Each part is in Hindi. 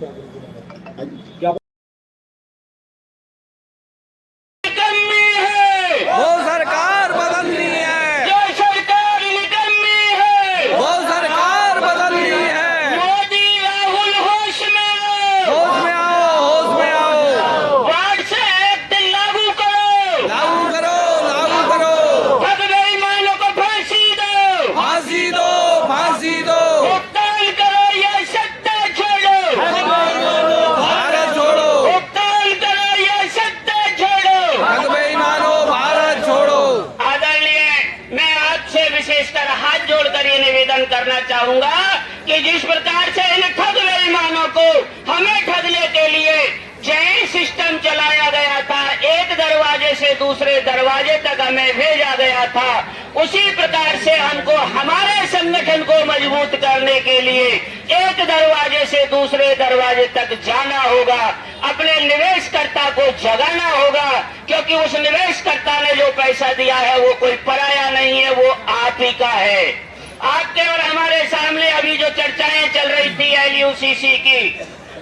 क्या निकम्मी है, वो सरकार बदलनी है, जो सरकार निकम्मी है, वो सरकार बदलनी है। मोदी राहुल होश में आओ, होश में आओ, होश में आओ। वार्ड एक्ट लागू करो, लागू करो, लागू करो। ठग बेईमानों को फांसी दो, फांसी दो, फांसी दो। भुगतान करो ये सत्ता छोड़ो, भारत छोड़ो, भुगतान करो ये सत्ता छोड़ो। ठग बेईमानो, भारत छोड़ो। आदरणीय, मैं आपसे विशेषकर हाथ जोड़कर ये निवेदन करना चाहूंगा कि जिस प्रकार से इन ठग बेईमानों को हमें ठगने के लिए चेन सिस्टम चलाया गया था, एक दरवाजे से दूसरे दरवाजे तक हमें भेजा गया था, उसी प्रकार से हमको हमारे संगठन को मजबूत करने के लिए एक दरवाजे से दूसरे दरवाजे तक जाना होगा, अपने निवेशकर्ता को जगाना होगा, क्योंकि उस निवेशकर्ता ने जो पैसा दिया है वो कोई पराया नहीं है, वो आप ही का है। आपके और हमारे सामने अभी जो चर्चाएं चल रही थी LUCC की,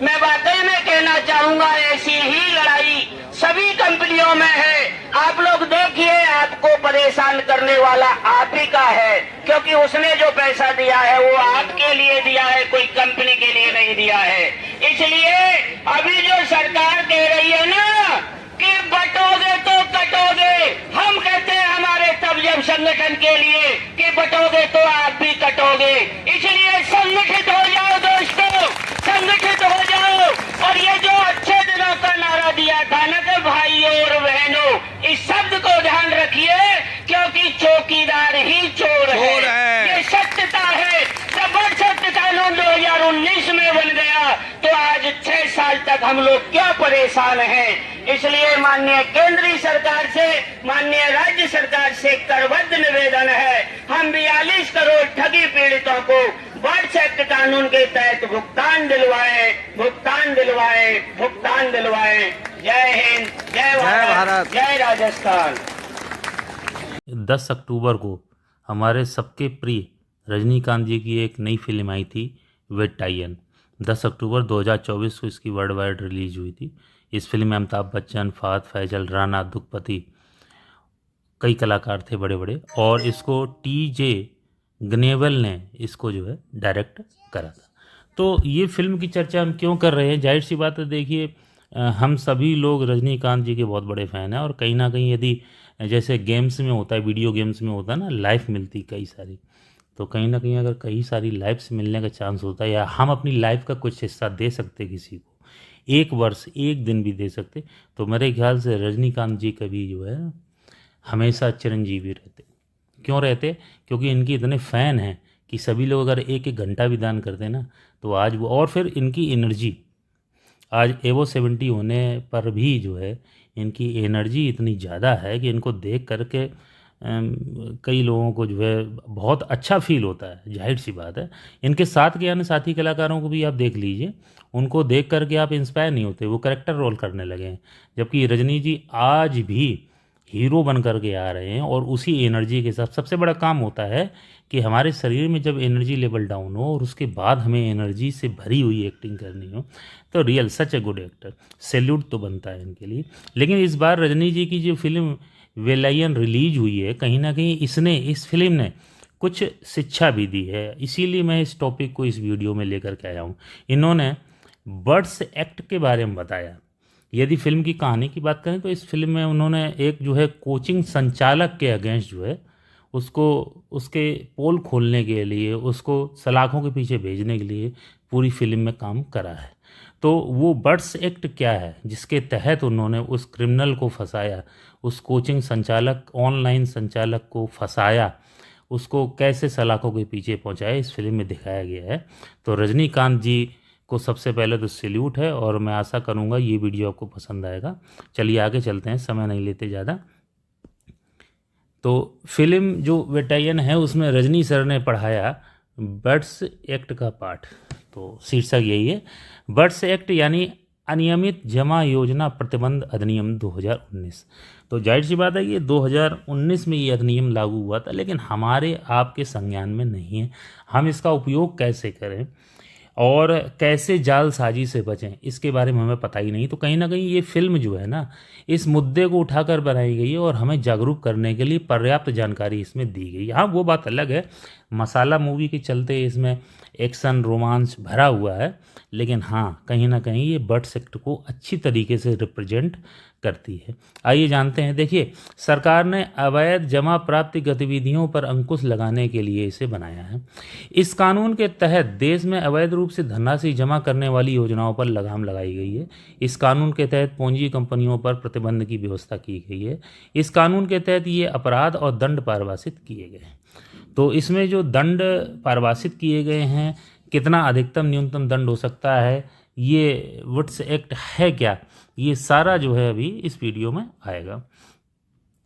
मैं वाकई में कहना चाहूंगा ऐसी ही लड़ाई सभी कंपनियों में है। आप लोग देखिए, आपको परेशान करने वाला आप ही का है, क्योंकि उसने जो पैसा दिया है वो आपके लिए दिया है, कोई कंपनी के लिए नहीं दिया है। इसलिए अभी जो सरकार कह रही है ना कि बटोगे तो कटोगे, हम कहते हैं हमारे तब जब संगठन के लिए कि बटोगे तो आप भी कटोगे। इसलिए संगठित हो जाओ दोस्तों, संगठित हो जाओ। और ये जो अच्छे दिनों का नारा दिया था ना कि भाइयों और बहनों, इस शब्द को ध्यान रखिए, क्योंकि चौकीदार ही चोर है। ये सत्यता है। जब सत्य कानून 2019 में बन गया तो आज 6 साल तक हम लोग क्यों परेशान हैं। इसलिए माननीय केंद्रीय सरकार से, माननीय राज्य सरकार से करबद्ध निवेदन है, हम 42 करोड़ ठगी पीड़ितों को वार्ड एक्ट कानून के तहत भुगतान दिलवाएं, भुगतान दिलवाएं, भुगतान दिलवाएं। जय हिंद, जय भारत, जय राजस्थान। 10 अक्टूबर को हमारे सबके प्रिय रजनीकांत जी की एक नई फिल्म आई थी वेट्टायन। 10 अक्टूबर 2024 को इसकी वर्ल्ड वाइड रिलीज हुई थी। इस फिल्म में अमिताभ बच्चन, फहद फैजल, राणा दुखपति, कई कलाकार थे बड़े बड़े, और इसको TJ गनेवल ने इसको जो है डायरेक्ट करा था। तो ये फिल्म की चर्चा हम क्यों कर रहे हैं, जाहिर सी बात है, देखिए हम सभी लोग रजनीकांत जी के बहुत बड़े फ़ैन हैं, और कहीं ना कहीं यदि जैसे गेम्स में होता है, वीडियो गेम्स में होता है ना, लाइफ मिलती कई सारी, तो कहीं ना कहीं अगर कई सारी लाइफ्स मिलने का चांस होता है, या हम अपनी लाइफ का कुछ हिस्सा दे सकते किसी को, एक वर्ष, एक दिन भी दे सकते, तो मेरे ख्याल से रजनीकांत जी कभी जो है हमेशा चिरंजीवी रहते। क्यों रहते? क्योंकि इनके इतने फ़ैन हैं कि सभी लोग अगर एक एक घंटा भी दान करते ना, तो आज वो, और फिर इनकी एनर्जी, आज एवो 70 होने पर भी जो है इनकी एनर्जी इतनी ज़्यादा है कि इनको देख करके कई लोगों को जो है बहुत अच्छा फील होता है। जाहिर सी बात है, इनके साथ के अन्य साथी कलाकारों को भी आप देख लीजिए, उनको देख करके आप इंस्पायर नहीं होते, वो करेक्टर रोल करने लगे हैं। जबकि रजनी जी आज भी हीरो बन करके आ रहे हैं, और उसी एनर्जी के साथ सबसे बड़ा काम होता है कि हमारे शरीर में जब एनर्जी लेवल डाउन हो और उसके बाद हमें एनर्जी से भरी हुई एक्टिंग करनी हो, तो real such a good actor, salute तो बनता है इनके लिए। लेकिन इस बार रजनी जी की जो फिल्म वेलायन रिलीज हुई है, कहीं ना कहीं इस फिल्म ने कुछ शिक्षा भी दी है, इसीलिए मैं इस टॉपिक को इस वीडियो में लेकर के आया हूँ। इन्होंने बर्ड्स एक्ट के बारे में बताया। यदि फिल्म की कहानी की बात करें तो इस फिल्म में उन्होंने एक जो है कोचिंग संचालक के अगेंस्ट जो है उसको, उसके पोल खोलने के लिए, उसको सलाखों के पीछे भेजने के लिए पूरी फिल्म में काम करा है। तो वो बर्ड्स एक्ट क्या है जिसके तहत उन्होंने उस क्रिमिनल को फंसाया, उस कोचिंग संचालक, ऑनलाइन संचालक को फंसाया, उसको कैसे सलाखों के पीछे पहुंचाया, इस फिल्म में दिखाया गया है। तो रजनीकांत जी को सबसे पहले तो सैल्यूट है, और मैं आशा करूंगा ये वीडियो आपको पसंद आएगा। चलिए आगे चलते हैं, समय नहीं लेते ज़्यादा। तो फिल्म जो वेटायन है उसमें रजनी सर ने पढ़ाया बर्ड्स एक्ट का पाठ। तो शीर्षक यही है, बर्ड्स एक्ट यानी अनियमित जमा योजना प्रतिबंध अधिनियम 2019। तो जाहिर सी बात है कि 2019 में ये अधिनियम लागू हुआ था, लेकिन हमारे आपके संज्ञान में नहीं है। हम इसका उपयोग कैसे करें? और कैसे जालसाजी से बचें इसके बारे में हमें पता ही नहीं। तो कहीं ना कहीं ये फिल्म जो है ना, इस मुद्दे को उठाकर बनाई गई है और हमें जागरूक करने के लिए पर्याप्त जानकारी इसमें दी गई है। हाँ, वो बात अलग है, मसाला मूवी के चलते इसमें एक्शन रोमांस भरा हुआ है, लेकिन हाँ, कहीं ना कहीं ये बर्ड्स एक्ट को अच्छी तरीके से रिप्रेजेंट करती है। आइए जानते हैं। देखिए, सरकार ने अवैध जमा प्राप्ति गतिविधियों पर अंकुश लगाने के लिए इसे बनाया है। इस कानून के तहत देश में अवैध रूप से धनराशि जमा करने वाली योजनाओं पर लगाम लगाई गई है। इस कानून के तहत पूंजी कंपनियों पर प्रतिबंध की व्यवस्था की गई है। इस कानून के तहत ये अपराध और दंड परिभाषित किए गए हैं। तो इसमें जो दंड परिभाषित किए गए हैं, कितना अधिकतम न्यूनतम दंड हो सकता है, ये बर्ड्स एक्ट है क्या, ये सारा जो है अभी इस वीडियो में आएगा।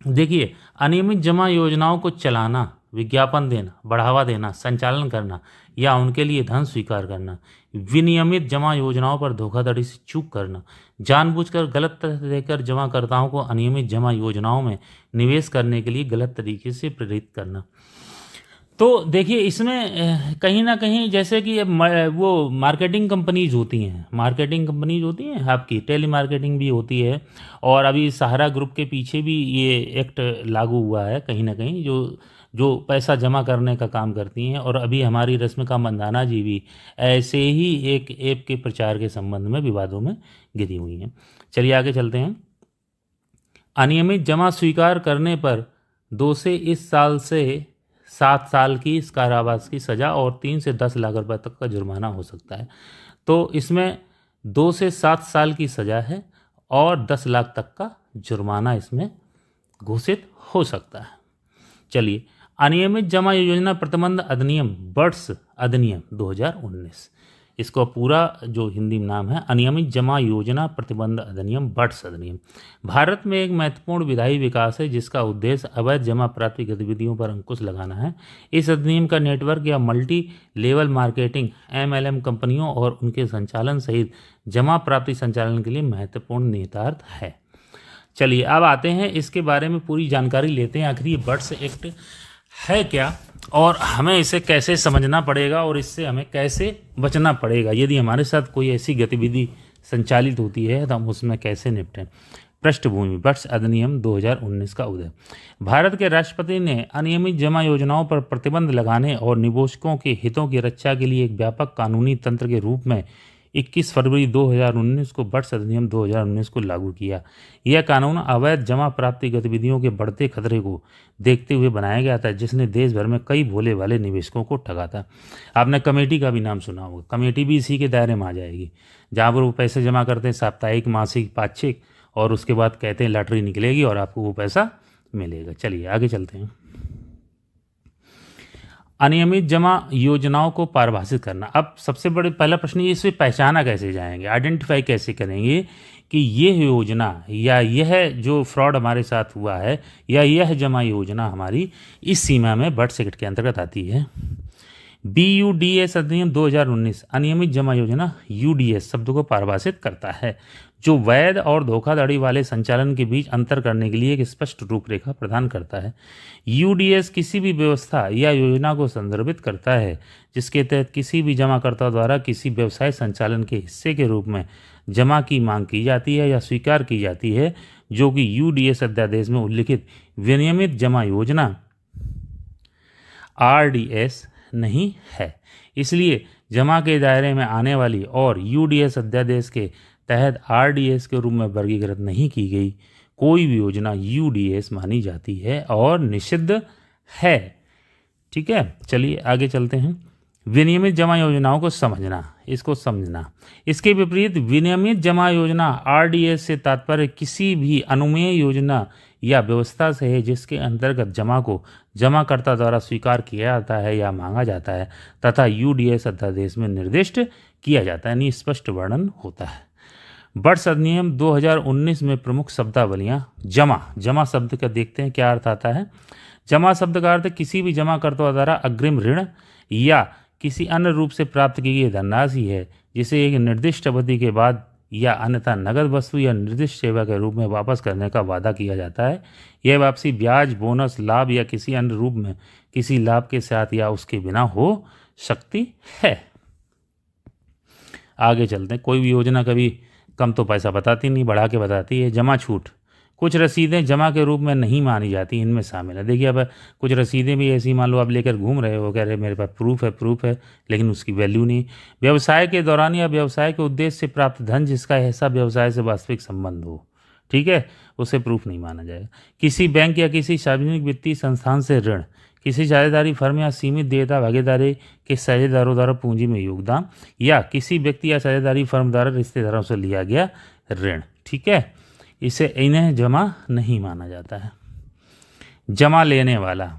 देखिए, अनियमित जमा योजनाओं को चलाना, विज्ञापन देना, बढ़ावा देना, संचालन करना या उनके लिए धन स्वीकार करना, विनियमित जमा योजनाओं पर धोखाधड़ी से चूक करना, जानबूझकर गलत तथ्य देकर जमाकर्ताओं को अनियमित जमा योजनाओं में निवेश करने के लिए गलत तरीके से प्रेरित करना। तो देखिए, इसमें कहीं ना कहीं जैसे कि वो मार्केटिंग कंपनीज होती हैं, आपकी टेली मार्केटिंग भी होती है, और अभी सहारा ग्रुप के पीछे भी ये एक्ट लागू हुआ है कहीं ना कहीं, जो पैसा जमा करने का काम करती हैं। और अभी हमारी रश्मिका मंदाना जी भी ऐसे ही एक ऐप के प्रचार के संबंध में विवादों में घिरी हुई हैं। चलिए आगे चलते हैं। अनियमित जमा स्वीकार करने पर 2 से इस साल से 7 साल की इस कारावास की सज़ा और 3 से 10 लाख रुपए तक का जुर्माना हो सकता है। तो इसमें 2 से 7 साल की सज़ा है और 10 लाख तक का जुर्माना इसमें घोषित हो सकता है। चलिए, अनियमित जमा योजना प्रतिबंध अधिनियम, बर्ड्स अधिनियम 2019, इसको पूरा जो हिंदी में नाम है, अनियमित जमा योजना प्रतिबंध अधिनियम, बर्ड्स अधिनियम, भारत में एक महत्वपूर्ण विधायी विकास है जिसका उद्देश्य अवैध जमा प्राप्ति गतिविधियों पर अंकुश लगाना है। इस अधिनियम का नेटवर्क या मल्टी लेवल मार्केटिंग MLM कंपनियों और उनके संचालन सहित जमा प्राप्ति संचालन के लिए महत्वपूर्ण निहितार्थ है। चलिए, अब आते हैं इसके बारे में पूरी जानकारी लेते हैं, आखिर ये बर्ड्स एक्ट है क्या और हमें इसे कैसे समझना पड़ेगा और इससे हमें कैसे बचना पड़ेगा। यदि हमारे साथ कोई ऐसी गतिविधि संचालित होती है तो हम उसमें कैसे निपटें। पृष्ठभूमि, बर्ड्स अधिनियम 2019 का उदय। भारत के राष्ट्रपति ने अनियमित जमा योजनाओं पर प्रतिबंध लगाने और निवेशकों के हितों की रक्षा के लिए एक व्यापक कानूनी तंत्र के रूप में 21 फरवरी 2019 को बर्ड्स अधिनियम 2019 को लागू किया। यह कानून अवैध जमा प्राप्ति गतिविधियों के बढ़ते खतरे को देखते हुए बनाया गया था, जिसने देश भर में कई भोले वाले निवेशकों को ठगा था। आपने कमेटी का भी नाम सुना होगा, कमेटी भी इसी के दायरे में आ जाएगी, जहाँ पर वो पैसे जमा करते हैं साप्ताहिक, मासिक, पाक्षिक, और उसके बाद कहते हैं लॉटरी निकलेगी और आपको वो पैसा मिलेगा। चलिए आगे चलते हैं। अनियमित जमा योजनाओं को परिभाषित करना। अब सबसे बड़े पहला प्रश्न ये, इसे पहचाना कैसे जाएंगे, आइडेंटिफाई कैसे करेंगे कि ये योजना या यह जो फ्रॉड हमारे साथ हुआ है या यह जमा योजना हमारी इस सीमा में बर्ड्स एक्ट के अंतर्गत आती है। BUDS अधिनियम 2019 अनियमित जमा योजना UDS शब्द को परिभाषित करता है, जो वैध और धोखाधड़ी वाले संचालन के बीच अंतर करने के लिए एक स्पष्ट रूपरेखा प्रदान करता है। UDS किसी भी व्यवस्था या योजना को संदर्भित करता है जिसके तहत किसी भी जमाकर्ता द्वारा किसी व्यवसाय संचालन के हिस्से के रूप में जमा की मांग की जाती है या स्वीकार की जाती है, जो कि UDS अध्यादेश में उल्लिखित विनियमित जमा योजना RDS नहीं है। इसलिए जमा के दायरे में आने वाली और UDS अध्यादेश के तहत RDS के रूप में वर्गीकृत नहीं की गई कोई भी योजना UDS मानी जाती है और निषिद्ध है। ठीक है, चलिए आगे चलते हैं। विनियमित जमा योजनाओं को समझना, इसको समझना। इसके विपरीत विनियमित जमा योजना RDS से तात्पर्य किसी भी अनुमेय योजना या व्यवस्था से है जिसके अंतर्गत जमा को जमाकर्ता द्वारा स्वीकार किया जाता है या मांगा जाता है तथा UDS अध्यादेश में निर्दिष्ट किया जाता है, यानी स्पष्ट वर्णन होता है। बर्ड्स अधिनियम 2019 में प्रमुख शब्दावलियाँ। जमा शब्द का देखते हैं क्या अर्थ आता है। जमा शब्द का अर्थ किसी भी जमाकर्ता द्वारा अग्रिम ऋण या किसी अन्य रूप से प्राप्त की गई धनराशि है जिसे एक निर्दिष्ट अवधि के बाद या अन्यथा नगद वस्तु या निर्दिष्ट सेवा के रूप में वापस करने का वादा किया जाता है। यह वापसी ब्याज, बोनस, लाभ या किसी अन्य रूप में किसी लाभ के साथ या उसके बिना हो सकती है। आगे चलते हैं। कोई भी योजना कभी कम तो पैसा बताती नहीं, बढ़ा के बताती है। जमा छूट, कुछ रसीदें जमा के रूप में नहीं मानी जाती, इनमें शामिल है। देखिए, अब कुछ रसीदें भी ऐसी मान लो आप लेकर घूम रहे हो, कह रहे मेरे पास प्रूफ है, लेकिन उसकी वैल्यू नहीं। व्यवसाय के दौरान या व्यवसाय के उद्देश्य से प्राप्त धन जिसका ऐसा व्यवसाय से वास्तविक संबंध हो, ठीक है, उसे प्रूफ नहीं माना जाएगा। किसी बैंक या किसी सार्वजनिक वित्तीय संस्थान से ऋण, किसी साझेदारी फर्म या सीमित देयता भागीदारी के साझेदारों द्वारा पूंजी में योगदान, या किसी व्यक्ति या साझेदारी फर्म द्वारा रिश्तेदारों से लिया गया ऋण, ठीक है, इसे इन्हें जमा नहीं माना जाता है। जमा लेने वाला,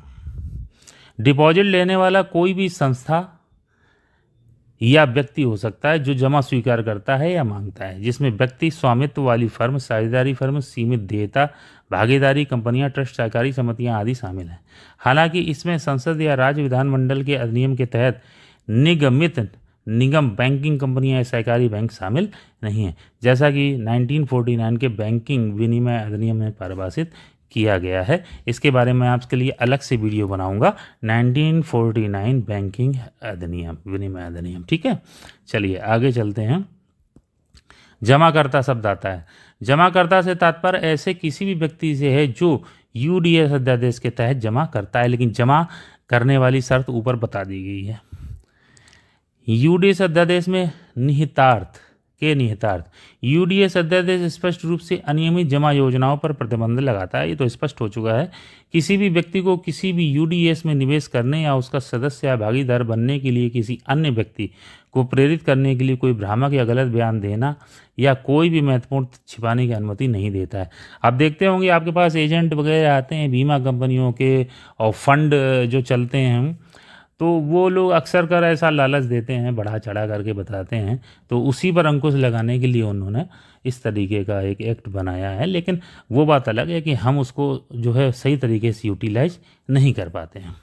डिपॉजिट लेने वाला कोई भी संस्था या व्यक्ति हो सकता है जो जमा स्वीकार करता है या मांगता है, जिसमें व्यक्ति स्वामित्व वाली फर्म, साझेदारी फर्म, सीमित देयता भागीदारी कंपनियां, ट्रस्ट, सहकारी समितियां आदि शामिल हैं। हालांकि इसमें संसद या राज्य विधानमंडल के अधिनियम के तहत निगमित निगम बैंकिंग कंपनियां या सहकारी बैंक शामिल नहीं है, जैसा कि 1949 के बैंकिंग विनिमय अधिनियम में परिभाषित किया गया है। इसके बारे में आपके लिए अलग से वीडियो बनाऊंगा, 1949 बैंकिंग अधिनियम, विनिमय अधिनियम, ठीक है। चलिए आगे चलते हैं। जमाकर्ता शब्द आता है। जमाकर्ता से तात्पर्य ऐसे किसी भी व्यक्ति से है जो यूडीएस अध्यादेश के तहत जमा करता है, लेकिन जमा करने वाली शर्त ऊपर बता दी गई है। यूडीएस अध्यादेश में निहितार्थ यूडीएस अध्यादेश स्पष्ट रूप से अनियमित जमा योजनाओं पर प्रतिबंध लगाता है। ये तो स्पष्ट हो चुका है। किसी भी व्यक्ति को किसी भी यूडीएस में निवेश करने या उसका सदस्य या भागीदार बनने के लिए किसी अन्य व्यक्ति को प्रेरित करने के लिए कोई भ्रामक या गलत बयान देना या कोई भी महत्वपूर्ण छिपाने की अनुमति नहीं देता है। आप देखते होंगे आपके पास एजेंट वगैरह आते हैं बीमा कंपनियों के और फंड जो चलते हैं, तो वो लोग अक्सर कर ऐसा लालच देते हैं, बढ़ा चढ़ा करके बताते हैं, तो उसी पर अंकुश लगाने के लिए उन्होंने इस तरीके का एक एक्ट बनाया है। लेकिन वो बात अलग है कि हम उसको जो है सही तरीके से यूटिलाइज नहीं कर पाते हैं।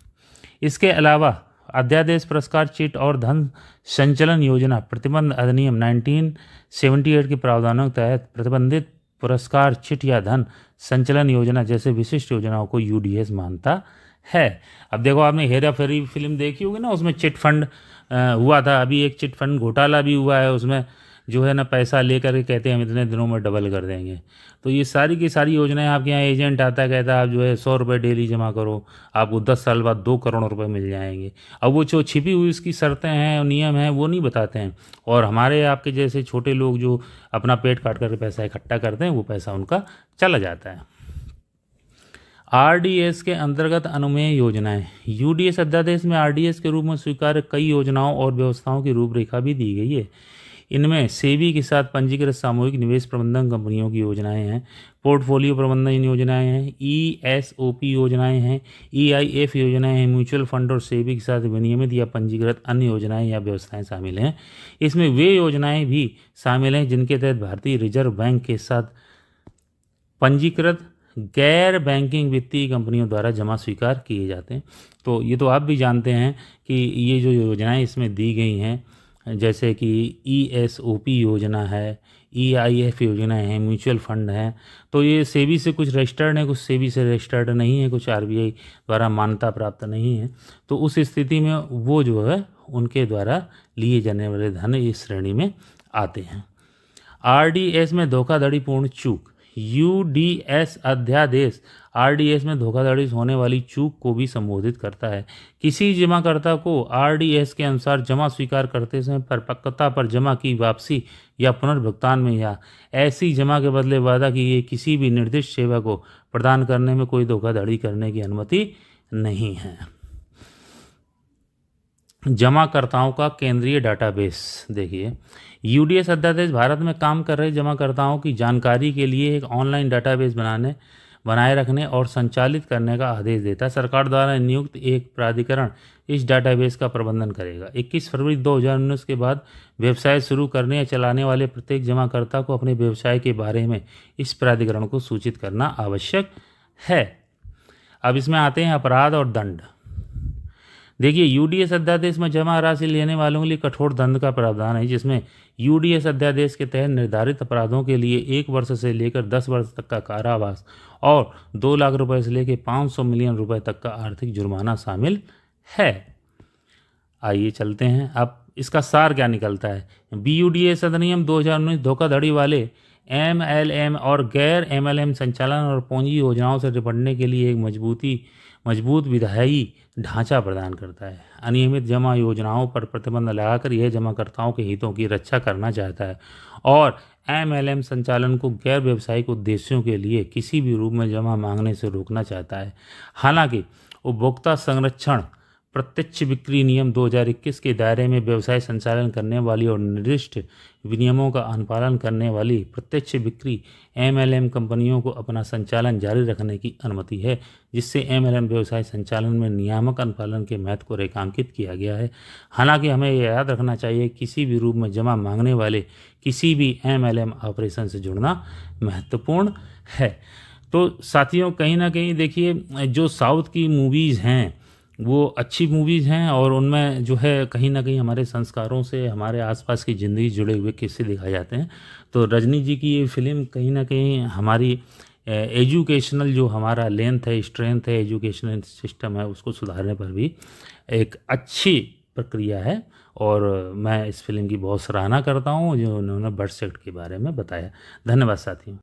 इसके अलावा अध्यादेश पुरस्कार चिट और धन संचलन योजना प्रतिबंध अधिनियम 1978 के प्रावधानों के तहत प्रतिबंधित पुरस्कार चिट या धन संचलन योजना जैसे विशिष्ट योजनाओं को यूडीएस मानता है। अब देखो, आपने हेरा फेरी फिल्म देखी होगी ना, उसमें चिट फंड हुआ था। अभी एक चिट फंड घोटाला भी हुआ है, उसमें जो है ना पैसा लेकर के कहते हैं हम इतने दिनों में डबल कर देंगे। तो ये सारी की सारी योजनाएं आपके यहाँ एजेंट आता है, कहता है आप जो है 100 रुपये डेली जमा करो, आपको 10 साल बाद 2 करोड़ रुपए मिल जाएंगे। अब वो जो छिपी हुई उसकी शर्तें हैं और नियम हैं वो नहीं बताते हैं, और हमारे आपके जैसे छोटे लोग जो अपना पेट काट करके पैसा इकट्ठा करते हैं वो पैसा उनका चला जाता है। आरडीएस के अंतर्गत अनुमेय योजनाएं, यूडीएस अध्यादेश में आरडीएस के रूप में स्वीकार्य कई योजनाओं और व्यवस्थाओं की रूपरेखा भी दी गई है। इनमें सेबी के साथ पंजीकृत सामूहिक निवेश प्रबंधन कंपनियों की योजनाएं हैं, पोर्टफोलियो प्रबंधन योजनाएं हैं, ईएसओपी योजनाएं हैं, ईआईएफ योजनाएं हैं, म्यूचुअल फंड और सेबी के साथ विनियमित या पंजीकृत अन्य योजनाएं या व्यवस्थाएं शामिल हैं। इसमें वे योजनाएं भी शामिल हैं जिनके तहत भारतीय रिजर्व बैंक के साथ पंजीकृत गैर बैंकिंग वित्तीय कंपनियों द्वारा जमा स्वीकार किए जाते हैं। तो ये तो आप भी जानते हैं कि ये जो योजनाएं इसमें दी गई हैं, जैसे कि ईएसओपी योजना है, ईआईएफ योजना है, म्यूचुअल फंड है, तो ये सेबी से कुछ रजिस्टर्ड है, कुछ सेबी से रजिस्टर्ड नहीं है, कुछ आरबीआई द्वारा मान्यता प्राप्त नहीं है। तो उस स्थिति में वो जो है उनके द्वारा लिए जाने वाले धन इस श्रेणी में आते हैं। आरडीएस में धोखाधड़ीपूर्ण चूक, यूडीएस अध्यादेश आरडीएस में धोखाधड़ी होने वाली चूक को भी संबोधित करता है। किसी जमाकर्ता को आरडीएस के अनुसार जमा स्वीकार करते समय परिपक्वता पर जमा की वापसी या पुनर्भुगतान में या ऐसी जमा के बदले वादा की गई किसी भी निर्दिष्ट सेवा को प्रदान करने में कोई धोखाधड़ी करने की अनुमति नहीं है। जमाकर्ताओं का केंद्रीय डाटाबेस, देखिए यूडीएस अध्यादेश भारत में काम कर रहे जमाकर्ताओं की जानकारी के लिए एक ऑनलाइन डाटाबेस बनाए रखने और संचालित करने का आदेश देता है। सरकार द्वारा नियुक्त एक प्राधिकरण इस डाटाबेस का प्रबंधन करेगा। 21 फरवरी 2019 के बाद व्यवसाय शुरू करने या चलाने वाले प्रत्येक जमाकर्ता को अपने व्यवसाय के बारे में इस प्राधिकरण को सूचित करना आवश्यक है। अब इसमें आते हैं अपराध और दंड। देखिए, यूडीएस अध्यादेश में जमा राशि लेने वालों के लिए कठोर दंड का प्रावधान है, जिसमें यूडीएस अध्यादेश के तहत निर्धारित अपराधों के लिए 1 वर्ष से लेकर 10 वर्ष तक का कारावास और 2 लाख रुपए से लेकर 500 मिलियन रुपए तक का आर्थिक जुर्माना शामिल है। आइए चलते हैं अब इसका सार क्या निकलता है? BUDS अधिनियम 2019 धोखाधड़ी वाले MLM और गैर MLM संचालन और पूंजी योजनाओं से निपटने के लिए एक मजबूत विधायी ढांचा प्रदान करता है। अनियमित जमा योजनाओं पर प्रतिबंध लगाकर यह जमाकर्ताओं के हितों की रक्षा करना चाहता है और MLM संचालन को गैर व्यावसायिक उद्देश्यों के लिए किसी भी रूप में जमा मांगने से रोकना चाहता है। हालांकि उपभोक्ता संरक्षण प्रत्यक्ष बिक्री नियम 2021 के दायरे में व्यवसाय संचालन करने वाली और निर्दिष्ट विनियमों का अनुपालन करने वाली प्रत्यक्ष बिक्री MLM कंपनियों को अपना संचालन जारी रखने की अनुमति है, जिससे MLM व्यवसाय संचालन में नियामक अनुपालन के महत्व को रेखांकित किया गया है। हालांकि हमें यह याद रखना चाहिए किसी भी रूप में जमा मांगने वाले किसी भी MLM ऑपरेशन से जुड़ना महत्वपूर्ण है। तो साथियों, कहीं ना कहीं देखिए, जो साउथ की मूवीज़ हैं वो अच्छी मूवीज़ हैं और उनमें जो है कहीं ना कहीं हमारे संस्कारों से, हमारे आसपास की ज़िंदगी जुड़े हुए किस्से दिखाए जाते हैं। तो रजनी जी की ये फिल्म कहीं ना कहीं हमारी एजुकेशनल जो हमारा लेंथ है, स्ट्रेंथ है, एजुकेशनल सिस्टम है, उसको सुधारने पर भी एक अच्छी प्रक्रिया है। और मैं इस फिल्म की बहुत सराहना करता हूँ जो उन्होंने बर्थ सेक्ट के बारे में बताया। धन्यवाद साथियों।